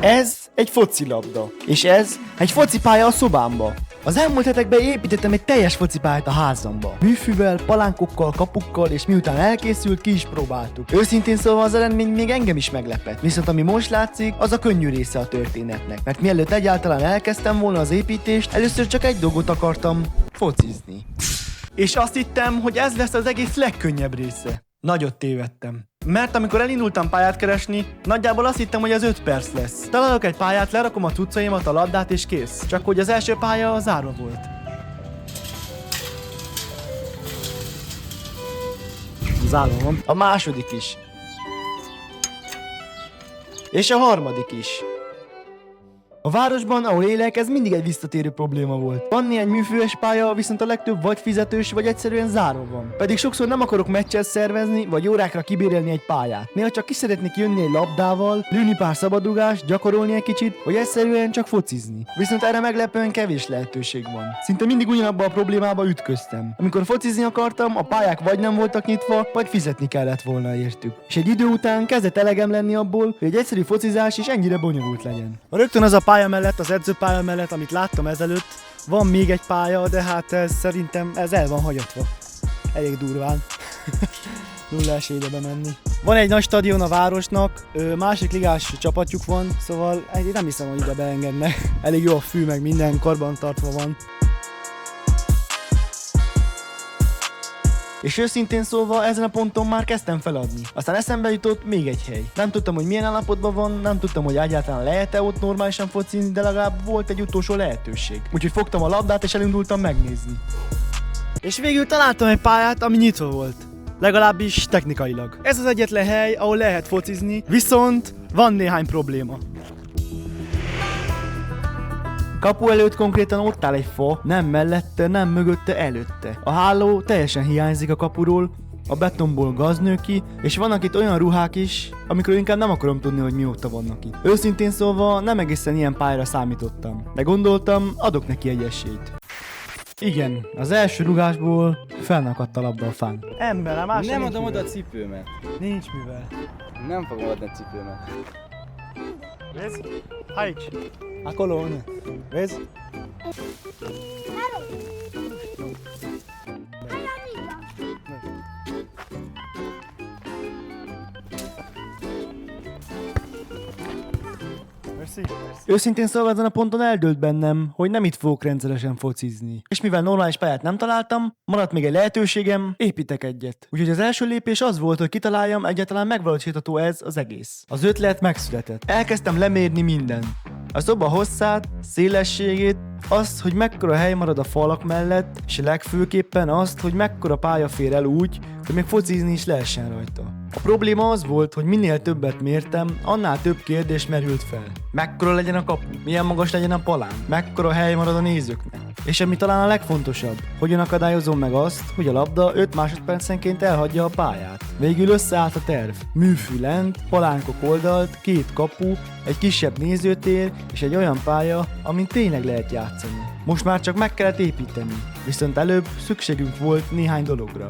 Ez egy focilabda, és ez egy focipálya a szobámba. Az elmúlt hetekben építettem egy teljes focipályát a házamba. Műfűvel, palánkokkal, kapukkal, és miután elkészült, ki is próbáltuk. Őszintén szólva az eredmény még engem is meglepett. Viszont ami most látszik, az a könnyű része a történetnek. Mert mielőtt egyáltalán elkezdtem volna az építést, először csak egy dolgot akartam: focizni. És azt hittem, hogy ez lesz az egész legkönnyebb része. Nagyot tévedtem. Mert amikor elindultam pályát keresni, nagyjából azt hittem, hogy az 5 perc lesz. Találok egy pályát, lerakom a cuccaimat, a labdát és kész. Csak hogy az első pálya zárva volt. Zárva van. A második is. És a harmadik is. A városban, ahol élek, ez mindig egy visszatérő probléma volt. Van néhány műfűves pálya, viszont a legtöbb vagy fizetős, vagy egyszerűen zárva van. Pedig sokszor nem akarok meccset szervezni, vagy órákra kibérelni egy pályát. Néha csak ki szeretnék jönni egy labdával, lőni pár szabadugást, gyakorolni egy kicsit, vagy egyszerűen csak focizni. Viszont erre meglepően kevés lehetőség van. Szinte mindig ugyanabba a problémába ütköztem. Amikor focizni akartam, a pályák vagy nem voltak nyitva, vagy fizetni kellett volna értük. És egy idő után kezdett elegem lenni abból, hogy egy egyszerű focizás is ennyire bonyolult legyen. Rögtön az a pálya mellett, az edzőpálya mellett, amit láttam ezelőtt, van még egy pálya, de hát szerintem ez el van hagyatva. Elég durván. Nulla esélyre bemenni. Van egy nagy stadion a városnak, másik ligás csapatjuk van, szóval nem hiszem, hogy ide beengednek. Elég jó a fű, meg minden karbantartva van. És őszintén szólva, ezen a ponton már kezdtem feladni. Aztán eszembe jutott még egy hely. Nem tudtam, hogy milyen állapotban van, nem tudtam, hogy egyáltalán lehet-e ott normálisan focizni, de legalább volt egy utolsó lehetőség. Úgyhogy fogtam a labdát és elindultam megnézni. És végül találtam egy pályát, ami nyitva volt. Legalábbis technikailag. Ez az egyetlen hely, ahol lehet focizni, viszont van néhány probléma. Kapu előtt konkrétan ott áll egy fa, nem mellette, nem mögötte, előtte. A háló teljesen hiányzik a kapuról, a betonból gaz nő ki, és vannak itt olyan ruhák is, amikről inkább nem akarom tudni, hogy mióta vannak itt. Őszintén szólva nem egészen ilyen pályára számítottam, de gondoltam, adok neki egy esélyt. Igen, az első rugásból felnakadt a labda a fán. Ember, a másik nem adom oda a cipőmet. Nincs mivel. Nem fogom adni a cipőmet. Vezi? Haici. Acolo unde. Vezi? Őszintén szólva ezen a ponton eldőlt bennem, hogy nem itt fogok rendszeresen focizni. És mivel normális pályát nem találtam, maradt még egy lehetőségem, építek egyet. Úgyhogy az első lépés az volt, hogy kitaláljam, egyáltalán megvalósítható ez az egész. Az ötlet megszületett. Elkezdtem lemérni mindent. A szoba hosszát, szélességét, azt, hogy mekkora hely marad a falak mellett, és legfőképpen azt, hogy mekkora pálya fér el úgy, hogy még focizni is lehessen rajta. A probléma az volt, hogy minél többet mértem, annál több kérdés merült fel. Mekkora legyen a kapu? Milyen magas legyen a palán? Mekkora hely marad a nézőknek? És ami talán a legfontosabb, hogyan akadályozom meg azt, hogy a labda 5 másodpercenként elhagyja a pályát. Végül összeállt a terv. Műfű lent, palánkok oldalt, 2 kapu, egy kisebb nézőtér és egy olyan pálya, amin tényleg lehet játszani. Most már csak meg kellett építeni, viszont előbb szükségünk volt néhány dologra.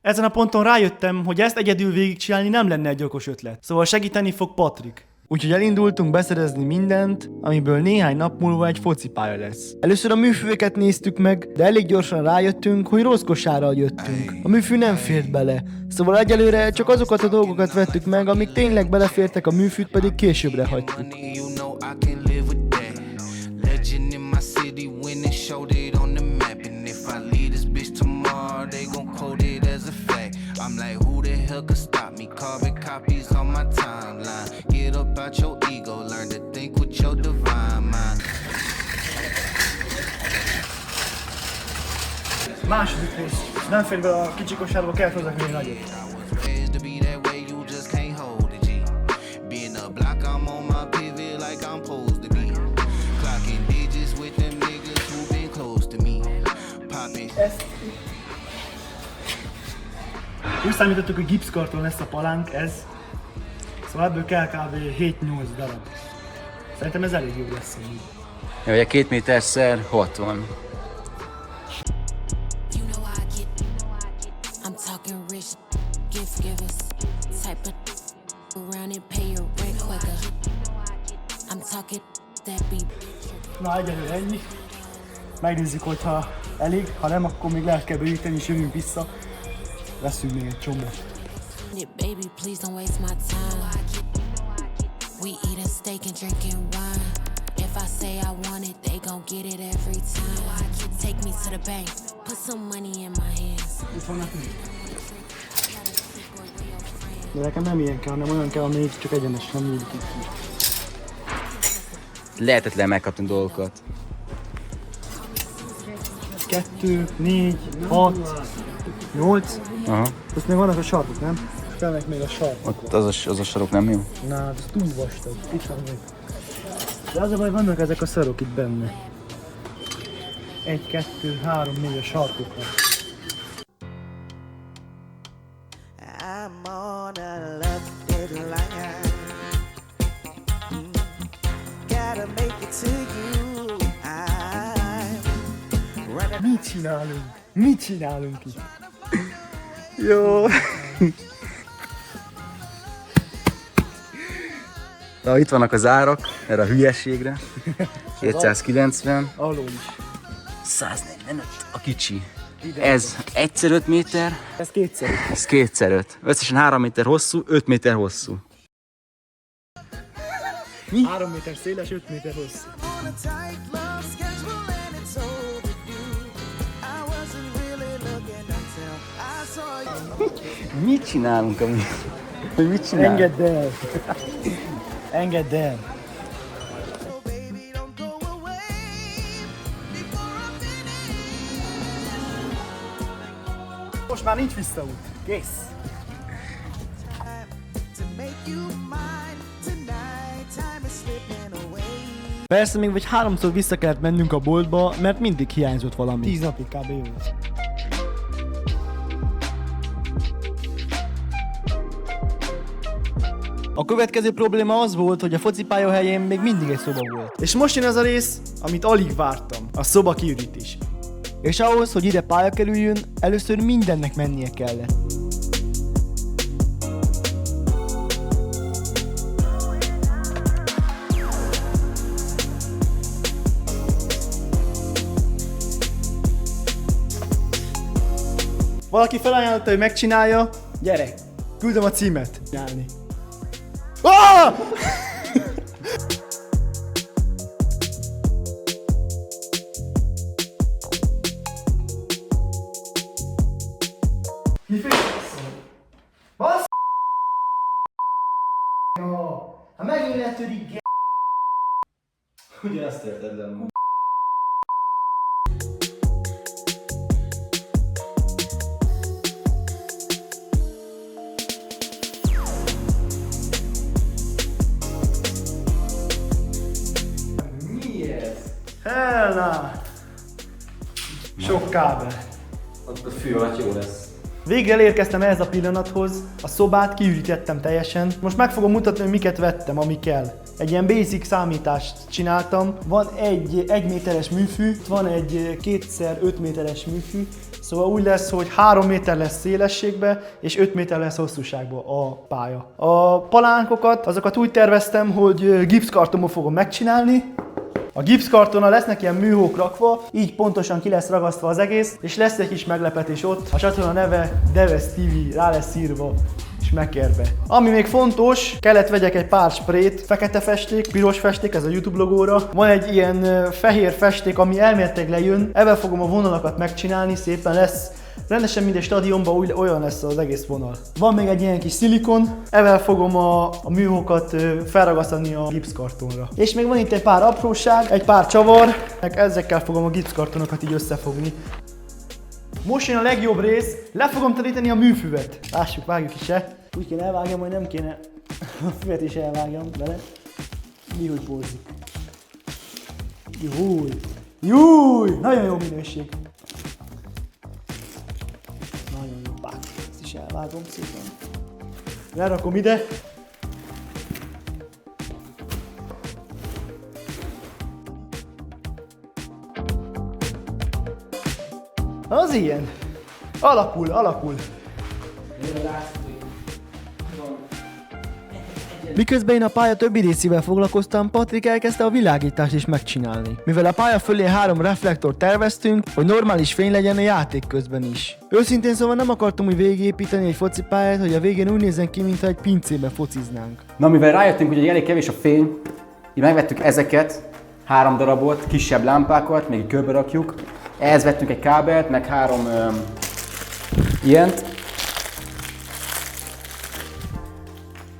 Ezen a ponton rájöttem, hogy ezt egyedül végigcsinálni nem lenne egy okos ötlet, szóval segíteni fog Patrik. Úgyhogy elindultunk beszerezni mindent, amiből néhány nap múlva egy focipálya lesz. Először a műfűveket néztük meg, de elég gyorsan rájöttünk, hogy rossz kosárral jöttünk. A műfű nem fért bele, szóval egyelőre csak azokat a dolgokat vettük meg, amik tényleg belefértek, a műfűt pedig későbbre hagytuk. I'm like, who the hell could stop me? Carbon copies on my timeline. Get up out your ego, learn to think with your divine mind. Második rész. Nem fér bele a kicsi kosárba, kell hozzák még nagyot. Ezt úgy számítottuk, hogy gipszkarton lesz a palánk, ez. Szóval ebből kell kb. 7-8 darab. Szerintem ez elég jó lesz. Ja, ugye 2 méterszer 60. I'm talking rich, gift givers, type of around and pay pay your rent quicker. I'm talking that be. Na, egyelőre ennyi. Megnézzük, hogyha elég, ha nem, akkor még lehet kell bővíteni, és jövünk vissza. Veszünk még egy csomót. Baby, please don't waste my time. We eating steak and drinking wine. If I say I want it, they gon' get it every time. Take me to the bank, put some money in my hands. Itt vannak még. De nekem nem ilyen kell, hanem olyan kell, amelyik csak egyenes, nem nyílik itt ki. Lehetetlen megkapni dolgokat. 2, 4, 6, 8. Aha. Azt még vannak a sarkok, nem? Felnek még a sarkok. Ott az a sarok nem jó? Na, ez túl vastag. Itt van még. De az a baj, vannak ezek a szarok itt benne. 1, 2, 3, 4 a sarkokra. I'm on a love deadline. Gotta make it to you. I'm running. Mit csinálunk? Mit csinálunk itt? Jó. Na, itt vannak az árak erre a hülyességre. 290, Alól is. 145 a kicsi. Ez 1x5 méter, Ez kétszer. ez 2x5. Összesen 3 méter hosszú, 5 méter hosszú. 3 méter széles, 5 méter hosszú. On a tight love schedule and it's overdue. I wasn't really looking until I saw you. Mit csinálunk amúgy? Hogy mit csinálunk? Engedd el. Engedd el. Oh, baby, don't go away before I'm finished. Most már nincs visszaút. Kész. To make you mine tonight. Time is slipping away. Persze még vagy 3-szor vissza kellett mennünk a boltba, mert mindig hiányzott valami. 10 napig kb. Jó. A következő probléma az volt, hogy a focipálya helyén még mindig egy szoba volt. És most jön az a rész, amit alig vártam. A szoba kiürítés. És ahhoz, hogy ide pálya kerüljön, először mindennek mennie kellett. Valaki felajánlotta, hogy megcsinálja. Gyere, küldöm a címet. Csinálni. Ah! Mi félszol? Basz! Ha megint letűrik. Ugye azt érted le? Hellna! Sok kábel. Ott a fű alatt jó lesz. Végre elérkeztem ehhez a pillanathoz, a szobát kiürítettem teljesen. Most meg fogom mutatni, hogy miket vettem, ami kell. Egy ilyen basic számítást csináltam. Van egy 1 méteres műfű, van egy 2x5 méteres műfű, szóval úgy lesz, hogy 3 méter lesz szélességbe, és 5 méter lesz hosszúságba a pálya. A palánkokat, azokat úgy terveztem, hogy gipszkartonból fogom megcsinálni. A gipszkartonnal lesznek ilyen műhók rakva, így pontosan ki lesz ragasztva az egész, és lesz egy kis meglepetés ott. A csatorna neve Deves TV, rá lesz írva, és megérve. Ami még fontos, kellett vegyek egy pár sprayt, fekete festék, piros festék, ez a YouTube logóra. Van egy ilyen fehér festék, ami elméletileg lejön, ebben fogom a vonalakat megcsinálni, szépen lesz. Rendesen minden stadionban olyan lesz az egész vonal. Van még egy ilyen kis szilikon, ezzel fogom a műhókat felragasztani a gipszkartonra. És még van itt egy pár apróság, egy pár csavar, ezekkel fogom a gipszkartonokat így összefogni. Most jön a legjobb rész, le fogom teríteni a műfüvet. Lássuk, vágjuk is -e. Úgy kéne elvágjam, hogy nem kéne a füvet is elvágjam vele. Mi hogy bózik. Júj! Júj! Nagyon jó minőség. Nagyon jó, bár. Ezt is elvágom szépen. Lerakom ide. Az ilyen. Alakul. Miközben én a pálya többi részével foglalkoztam, Patrik elkezdte a világítást is megcsinálni. Mivel a pálya fölé 3 reflektort terveztünk, hogy normális fény legyen a játék közben is. Őszintén szóval nem akartam úgy végigépíteni egy focipályát, hogy a végén úgy nézzen ki, mintha egy pincébe fociznánk. Na, mivel rájöttünk, hogy elég kevés a fény, így megvettük ezeket, 3 darabot, kisebb lámpákat, még körbe rakjuk. Ehhez vettünk egy kábelt, meg 3 ilyent.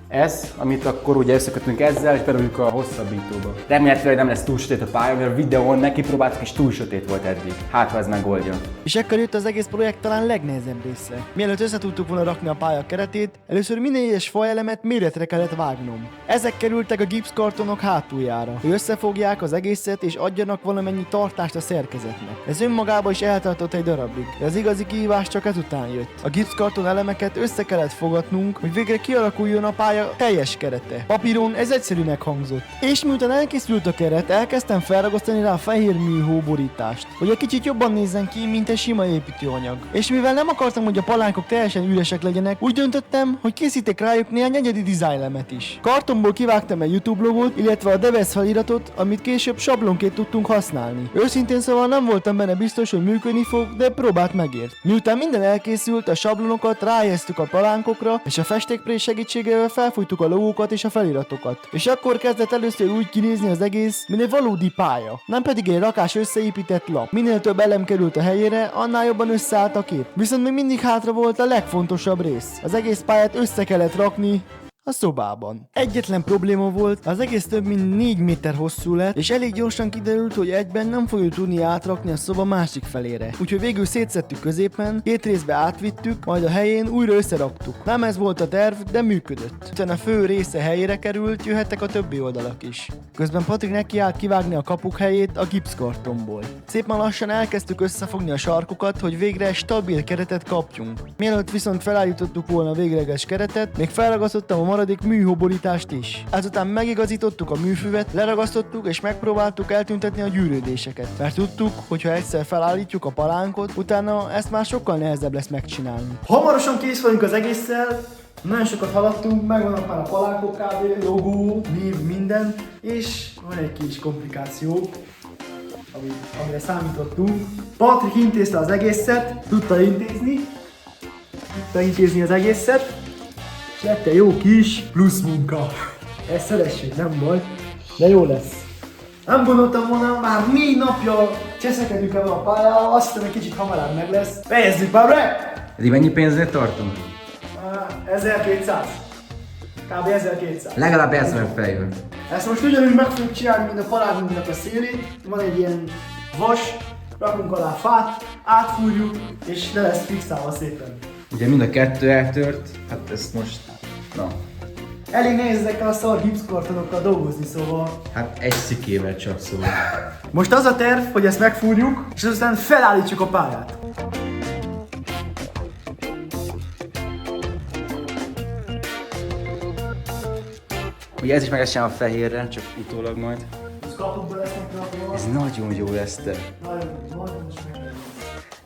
Ez, amit akkor ugye összekötünk ezzel, és berújjuk a hosszabbítóba. Remélhetőleg nem lesz túl sötét a pálya, mert a videón megkipróbáltuk, és túl sötét volt eddig. Hát, ha ez megoldja. És ekkor jött az egész projekt talán legnehezebb része. Mielőtt össze tudtuk volna rakni a pálya keretét, először minden egyes faelemet méretre kellett vágnom. Ezek kerültek a gipszkartonok hátuljára, hogy összefogják az egészet és adjanak valamennyi tartást a szerkezetnek. Ez önmagában is eltartott egy darabig, de az igazi kihívás csak ezután jött. A gipszkarton elemeket össze kellett fogatnunk, hogy végre kialakuljon a pálya teljes kerete. Papíron ez egyszerűnek hangzott. És miután elkészült a keret, elkezdtem felragasztani rá a fehér műhó borítást, hogy egy kicsit jobban nézzen ki, mint egy sima építőanyag. És mivel nem akartam, hogy a palánkok teljesen üresek legyenek, úgy döntöttem, hogy készítek rájuk néhány egyedi dizájnelemet is. Kartonból kivágtam egy YouTube logót, illetve a Devez feliratot, amit később sablonként tudtunk használni. Őszintén szóval nem voltam benne biztos, hogy működni fog, de próbát megért. Miután minden elkészült, a sablonokat ráhelyeztük a palánkokra, és a festékprés segítségével felfújtuk a logókat és a feliratokat. És akkor kezdett először úgy kinézni az egész, mint egy valódi pálya, nem pedig egy rakás összeépített lap. Minél több elem került a helyére, annál jobban összeállt a kép. Viszont még mindig hátra volt a legfontosabb rész. Az egész pályát össze kellett rakni a szobában. Egyetlen probléma volt, az egész több mint 4 méter hosszú lett, és elég gyorsan kiderült, hogy egyben nem fogjuk tudni átrakni a szoba másik felére. Úgyhogy végül szétszettük középen, 2 részbe átvittük, majd a helyén újra összeraktuk. Nem ez volt a terv, de működött. Utána a fő része helyére került, jöhettek a többi oldalak is. Közben Patrik nekiállt kivágni a kapuk helyét a gipszkartonból. Szépen lassan elkezdtük összefogni a sarkokat, hogy végre egy stabil keretet kapjunk. Mielőtt viszont felállítottuk volna a végleges keretet, még felragasztottam a maradék műhóborítást is. Ezután megigazítottuk a műfüvet, leragasztottuk és megpróbáltuk eltüntetni a gyűrődéseket. Mert tudtuk, hogy ha egyszer felállítjuk a palánkot, utána ezt már sokkal nehezebb lesz megcsinálni. Hamarosan kész vagyunk az egésszel, nagyon sokat haladtunk, megvannak már a palánkok kb, logó, név, minden, és van egy kis komplikáció, amire számítottunk. Patrik intézte az egészet, tudta intézni az egészet, és lett egy jó kis plusz munka. Ezt szeresség, nem baj, de jó lesz. Nem gondoltam volna, már 4 napja cseszekedünk ebben a pályával, azt hiszem, egy kicsit hamarabb meg lesz. Fejezzük már be! Eddig mennyi pénzért tartunk? 1200. Kb. 1200. Legalább 1000 fejből. Ezt most ugyanúgy meg fogjuk csinálni, mint a palánkunknak a szélét. Van egy ilyen vas, rakunk alá fát, átfúrjuk, és le lesz fixálva szépen. Ugye mind a 2 eltört, hát ezt most... Na. Elég nehéz ezekkel a szar gipszkartonokkal dolgozni, szóval... Hát egy szikével csak szóval. Most az a terv, hogy ezt megfúrjuk, és aztán felállítsuk a pályát. Ugye ez is meg a fehérre, csak utólag majd. Kapukba lesznek rakva. Ez nagyon jó lesz, te. Nagyon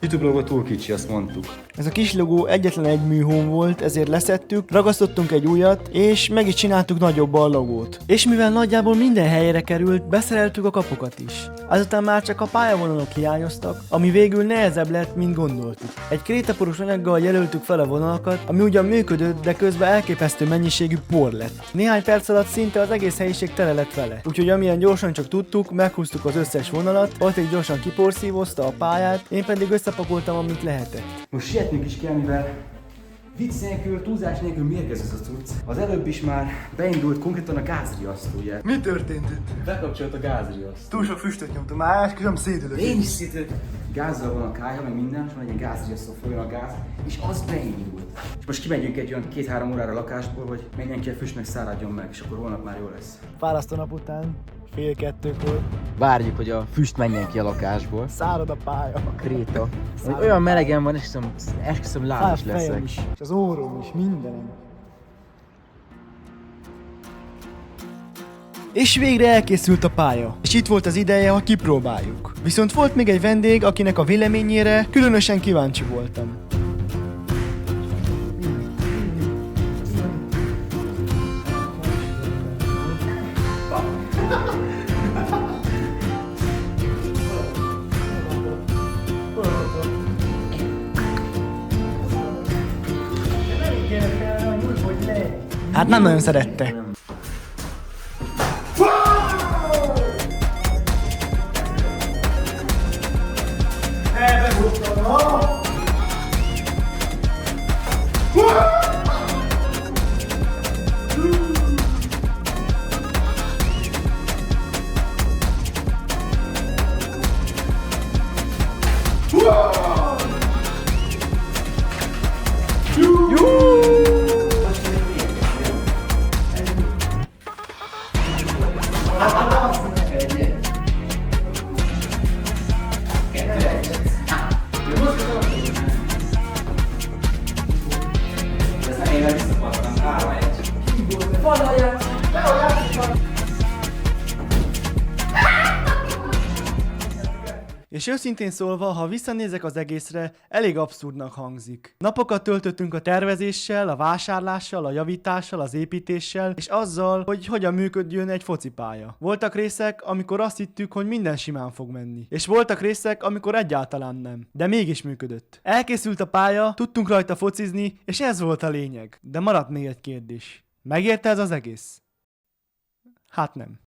YouTube logo túl kicsi, azt mondtuk. Ez a kis logó egyetlen egy műhón volt, ezért leszettük, ragasztottunk egy újat, és meg is csináltuk nagyobban a logót. És mivel nagyjából minden helyre került, beszereltük a kapukat is. Azután már csak a pályavonalok hiányoztak, ami végül nehezebb lett, mint gondoltuk. Egy krétaporos anyaggal jelöltük fel a vonalakat, ami ugyan működött, de közben elképesztő mennyiségű por lett. Néhány perc alatt szinte az egész helyiség tele lett vele. Úgyhogy amilyen gyorsan csak tudtuk, meghúztuk az összes vonalat, Patrik gyorsan kiporszívozta a pályát, én pedig összepakoltam, amit lehetett. Most sietnünk is kell, mivel vicc nélkül, túlzás nélkül mérgez ez a cucc. Az előbb is már beindult konkrétan a gázriasztó, ugye? Mi történt itt? Bekapcsolt a gázriasztó. Túl sok füstöt nyomtam, már esküszöm szédülök. Én is szétülök. Gázzal van a kája, meg minden, és van egy ilyen gázriasztó, folyjon a gáz, és az beindult. És most kimegyünk egy olyan 2-3 órára a lakásból, hogy menjen ki a füst, meg száradjon meg, és akkor holnap már jó lesz. Fárasztó nap után, 1:30-kor, Várjuk, hogy a füst menjen ki a lakásból. szárad a pálya. A kréta. Olyan melegen van, esküszöm lábas Fejem leszek. is, és az orrom is, mindenem. És végre elkészült a pálya, és itt volt az ideje, ha kipróbáljuk. Viszont volt még egy vendég, akinek a véleményére különösen kíváncsi voltam. Hát nem nagyon szerette. És őszintén szólva, ha visszanézek az egészre, elég abszurdnak hangzik. Napokat töltöttünk a tervezéssel, a vásárlással, a javítással, az építéssel, és azzal, hogy hogyan működjön egy focipálya. Voltak részek, amikor azt hittük, hogy minden simán fog menni. És voltak részek, amikor egyáltalán nem. De mégis működött. Elkészült a pálya, tudtunk rajta focizni, és ez volt a lényeg. De maradt még egy kérdés. Megérte ez az egész? Hát nem.